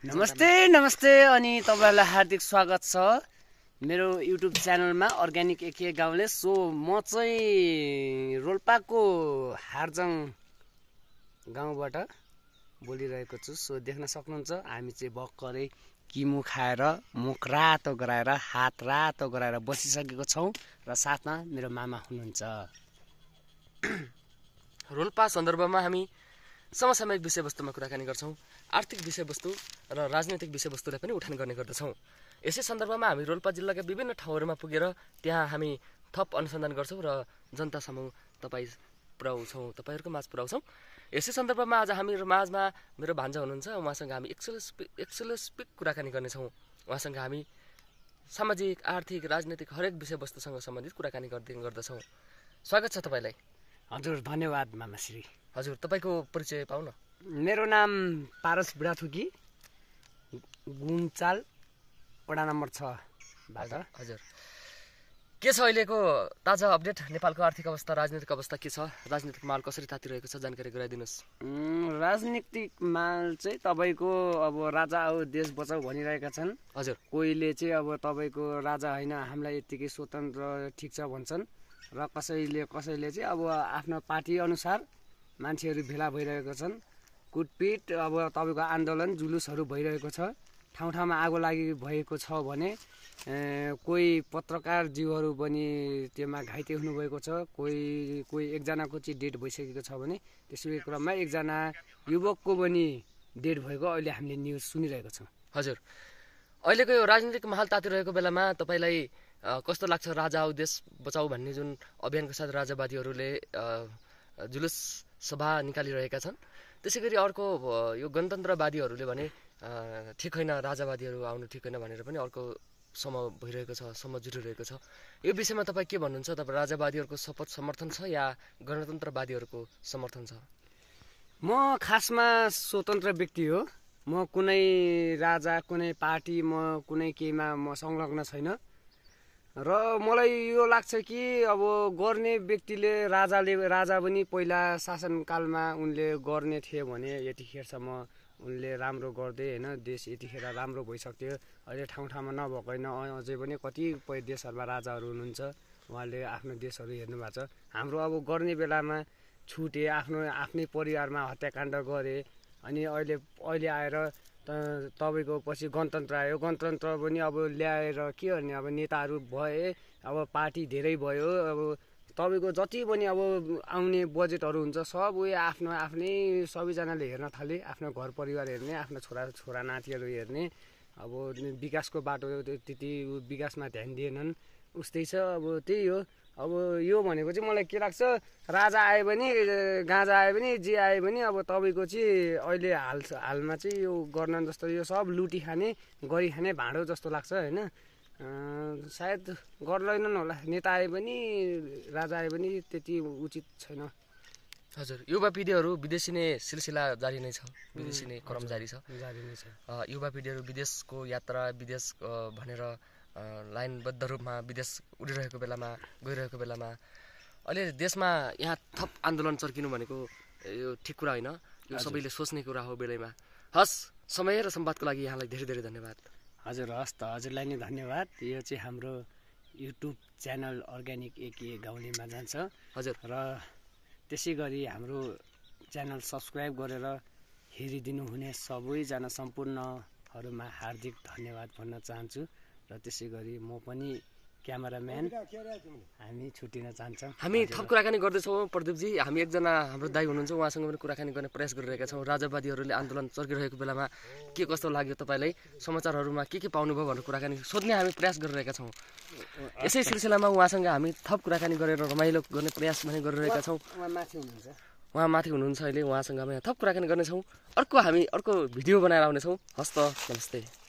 नमस्ते अनि तपाईहरुलाई हार्दिक स्वागत छ मेरो युट्युब च्यानलमा अर्ग्यानिक एके गाउँले। सो म चाहिँ रोल्पाको हार्जङ गाउँबाट बोलिरहेको छु। सो देख्न सक्नुहुन्छ हामी चाहिँ भर्खरै किमु खाएर मुख रातो गराएर हात रातो गराएर बसिसकेको छौं र साथमा मेरो मामा हुनुहुन्छ। रोल्पा सन्दर्भमा हामी समसामयिक विषयवस्तुमा कुराकानी गर्छौं, आर्थिक विषयवस्तु र राजनैतिक विषयवस्तुलाई पनि उठान गर्ने गर्दछौं। यसै सन्दर्भमा हामी रोल्पा जिल्लाका विभिन्न ठाउँहरुमा पुगेर त्यहाँ हामी थप अनुसन्धान गर्छौं र जनतासम्म तपाईहरुको माझ पुर्याउँछौं। यसै सन्दर्भमा आज हामीहरु माझमा मेरो भान्जा हुनुहुन्छ, उहाँसँग हामी एक्सक्लुसिभ कुराकानी गर्नेछौं। उहाँसँग हामी सामाजिक, आर्थिक, राजनैतिक हरेक विषयवस्तुसँग सम्बन्धित कुराकानी गर्दछौं। स्वागत छ तपाईलाई। हजुर धन्यवाद मामाश्री। हजुर तपाईको परिचय पाउन। मेरो नाम पारस बुढाथुकी, गुन्चाल वडा नम्बर 6 बाट। हजुर के छ अहिलेको ताजा अपडेट? नेपालको आर्थिक अवस्था, राजनीतिक अवस्था के छ? राजनीतिक माहौल कसरी तातिरहेको छ जानकारी गराइदिनुस्। राजनीतिक माहौल चाहिँ तपाईको अब राजा हो देश बचाऊ भनिरहेका छन्। हजुर कोहीले चाहिँ अब तपाईको राजा हैन हामीलाई यतिकै स्वतन्त्र ठिक छ भन्छन् र कसैले चाहिँ अब आफ्नो पार्टी अनुसार मान्छेहरु भेला भइरहेका छन्। कुटपिट अब तपाईको आन्दोलन जुलुसहरु भइरहेको छ। ठाउँमा आगो लागि भएको छ भने कोही पत्रकार जीवहरु पनि त्यसमा घाइते हुनु भएको छ। कोही एकजनाको चाहिँ डेथ भइसकेको छ भने त्यसै क्रममा एकजना युवकको पनि डेथ भएको अहिले हामीले न्यूज सुनिरहेको छौं। हजुर अहिलेको यो राजनीतिक माहौल तातिरहेको बेलामा तपाईलाई कस्तो लाग्छ? राजा आऊ देश बचाऊ भन्ने जुन अभियानको साथ राजावादीहरुले जुलुस सभा निकालिरहेका छन्, त्यसैगरी अर्को यो गणतन्त्रवादीहरुले भने ठीक हैन, राजावादीहरु आउनु ठीक हैन भनेर पनि अर्को समूह भइरहेको छ, समूह जुटिरहेको छ। यो विषयमा तपाई के भन्नुहुन्छ? तपाई राजावादीहरुको सपोर्ट समर्थन छ या गणतन्त्रवादीहरुको समर्थन छ? म खासमा स्वतन्त्र व्यक्ति हो। म कुनै राजा, कुनै पार्टी, म कुनै केहीमा म संलग्न छैन र मलाई यो लाग्छ कि अब गर्ने व्यक्तिले राजा पनि पहिला शासनकालमा उनले गर्ने थिए भने यतिखेरसम्म उनले राम्रो गर्दै हैन, देश यतिखेर राम्रो भइसक्थ्यो। अहिले ठाउँमा नभएको हैन, अझै पनि कतिपय देशहरुमा राजाहरु हुनुहुन्छ, उहाँले आफ्नो देशहरु हेर्नु भएको छ। हाम्रो अब गर्ने बेलामा छुटे, आफ्नै परिवारमा हत्याकाण्ड गरे, अनि अहिले आएर तपाईको पछि गणतन्त्र आयो। गणतन्त्र पनि अब ल्याएर के गर्ने, अब नेताहरु भए, अब पार्टी धेरै भयो, अब तपाईको जति पनि अब आउने बजेटहरु हुन्छ सब उयो आफ्नै सबैजनाले हेर्न थाले, आफ्नो घर परिवार हेर्ने, आफ्नो छोरा नातिहरु हेर्ने। अब विकासको बाटो त्यति विकासमा ध्यान दिएनन्, उस्तै छ। अब त्यही हो। अब यो भनेको चाहिँ मलाई के लाग्छ, राजा आए पनि गाँजा आए पनि जे आए पनि अब तपाईको चाहिँ अहिले हालमा चाहिँ यो गर्न जस्तो यो सब लुटी खाने, गरी खाने भाँडो जस्तो लाग्छ हैन। सायद गर्दैनन् होला, नेता आए पनि राजा आए पनि त्यति उचित छैन। हजुर युवा पिढीहरु विदेशी नै सिलसिला जारी नै छ, विदेशी नै क्रम जारी छ। युवा पिढीहरु विदेशको यात्रा, विदेश भनेर लाइनबद्ध रूपमा विदेश उडिरहेको बेलामा, गइरहेको बेलामा अहिले देशमा यहाँ थप आन्दोलन चर्किनु भनेको यो ठिक कुरा हैन। यो सबैले सोच्ने कुरा हो बेलैमा। हस्, समय र संवादको लागि यहाँलाई धेरै धेरै धन्यवाद। हजुर हस् त, हजुरलाई नै धन्यवाद। यो चाहिँ हाम्रो युट्युब च्यानल अर्ग्यानिक एके गाउँलेमा जान्छ। हजुर र त्यसै गरी हाम्रो च्यानल सब्स्क्राइब गरेर हेरिदिनु हुने सबैजना सम्पूर्णहरुमा हार्दिक धन्यवाद भन्न चाहन्छु। र त्यसै गरी म पनि क्यामेराम्यान हामी छुटिन चाहन्छौँ। हामी थप कुराकानी गर्दैछौँ प्रदीपजी। हामी एकजना हाम्रो दाइ हुनुहुन्छ, उहाँसँग पनि कुराकानी गर्ने प्रयास गरिरहेका छौँ। राजावादीहरूले आन्दोलन चर्किरहेको बेलामा के कस्तो लाग्यो तपाईलाई, समाचारहरुमा के पाउनुभयो भनेर कुराकानी सोध्ने हामी प्रयास गरिरहेका छौँ। यसै सिलसिलामा उहाँसँग हामी थप कुराकानी गरेर रमाइलो गर्ने प्रयास पनि गरिरहेका छौँ। उहाँ माथि हुनुहुन्छ अहिले, उहाँसँग हामी थप कुराकानी गर्नेछौँ। अर्को भिडियो बनाएर आउनेछौँ। हस्त नमस्ते।